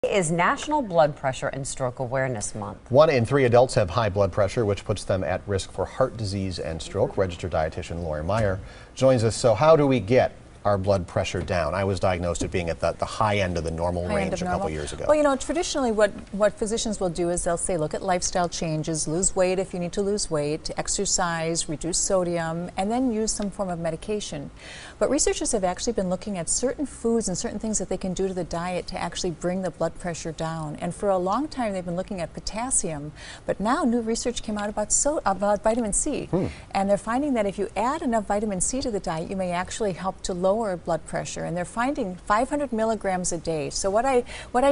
Is National Blood Pressure and Stroke Awareness Month. 1 in 3 adults have high blood pressure, which puts them at risk for heart disease and stroke. Registered dietitian Laurie Meyer joins us. So how do we get our blood pressure down? I was diagnosed at being at the high end of the normal range a couple years ago. Well, you know, traditionally what physicians will do is they'll say, look at lifestyle changes, lose weight if you need to lose weight, exercise, reduce sodium, and then use some form of medication. But researchers have actually been looking at certain foods and certain things that they can do to the diet to actually bring the blood pressure down. And for a long time they've been looking at potassium, but now new research came out about vitamin C. And they're finding that if you add enough vitamin C to the diet, you may actually help to lower blood pressure, and they're finding 500 milligrams a day. So what I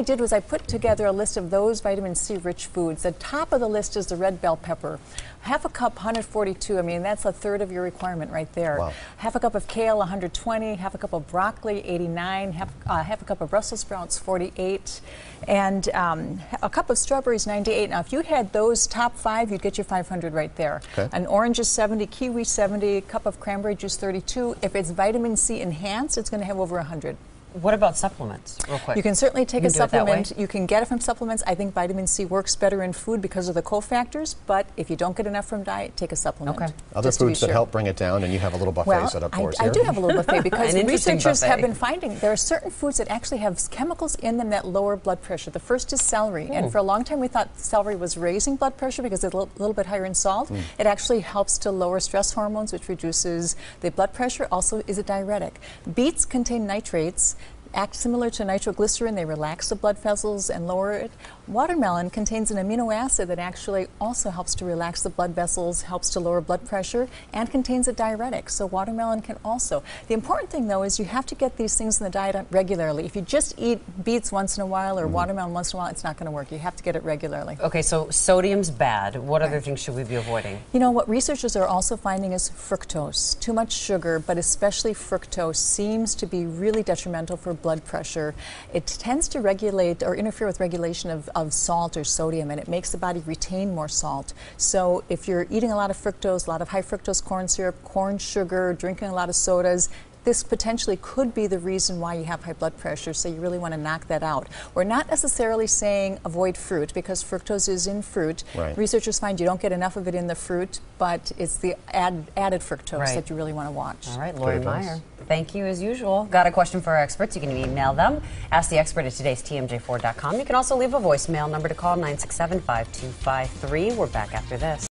did was I put together a list of those vitamin C rich foods. The top of the list is the red bell pepper. Half a cup, 142. I mean, that's a third of your requirement right there. Wow. Half a cup of kale, 120. Half a cup of broccoli, 89. Half a cup of Brussels sprouts, 48. And a cup of strawberries, 98. Now, if you had those top 5, you'd get your 500 right there. Okay. An orange is 70, kiwi 70, cup of cranberry juice 32. If it's vitamin C enhanced, it's going to have over 100. What about supplements, real quick? You can certainly take a supplement. That way? You can get it from supplements. I think vitamin C works better in food because of the cofactors, but if you don't get enough from diet, take a supplement. Okay. Other foods that help bring it down, and you have a little buffet set up for us here. I do have a little buffet because researchers buffet. have been finding there are certain foods that actually have chemicals in them that lower blood pressure. The first is celery, and for a long time we thought celery was raising blood pressure because it's a little bit higher in salt. It actually helps to lower stress hormones, which reduces the blood pressure, also is a diuretic. Beets contain nitrates, act similar to nitroglycerin. They relax the blood vessels and lower it. Watermelon contains an amino acid that actually also helps to relax the blood vessels, helps to lower blood pressure, and contains a diuretic. So watermelon can also. The important thing, though, is you have to get these things in the diet regularly. If you just eat beets once in a while or watermelon once in a while, it's not going to work. You have to get it regularly. Okay, so sodium's bad. What other things should we be avoiding? You know, what researchers are also finding is fructose. Too much sugar, but especially fructose, seems to be really detrimental for blood pressure. It tends to regulate or interfere with regulation of salt or sodium, and it makes the body retain more salt. So if you're eating a lot of fructose, a lot of high fructose corn syrup, corn sugar, drinking a lot of sodas, this potentially could be the reason why you have high blood pressure, so you really want to knock that out. We're not necessarily saying avoid fruit because fructose is in fruit. Right. Researchers find you don't get enough of it in the fruit, but it's the added fructose that you really want to watch. All right, Laurie Meyer, thank you as usual. Got a question for our experts? You can email them. Ask the expert at today'stmj4.com. You can also leave a voicemail number to call, 967-5253. We're back after this.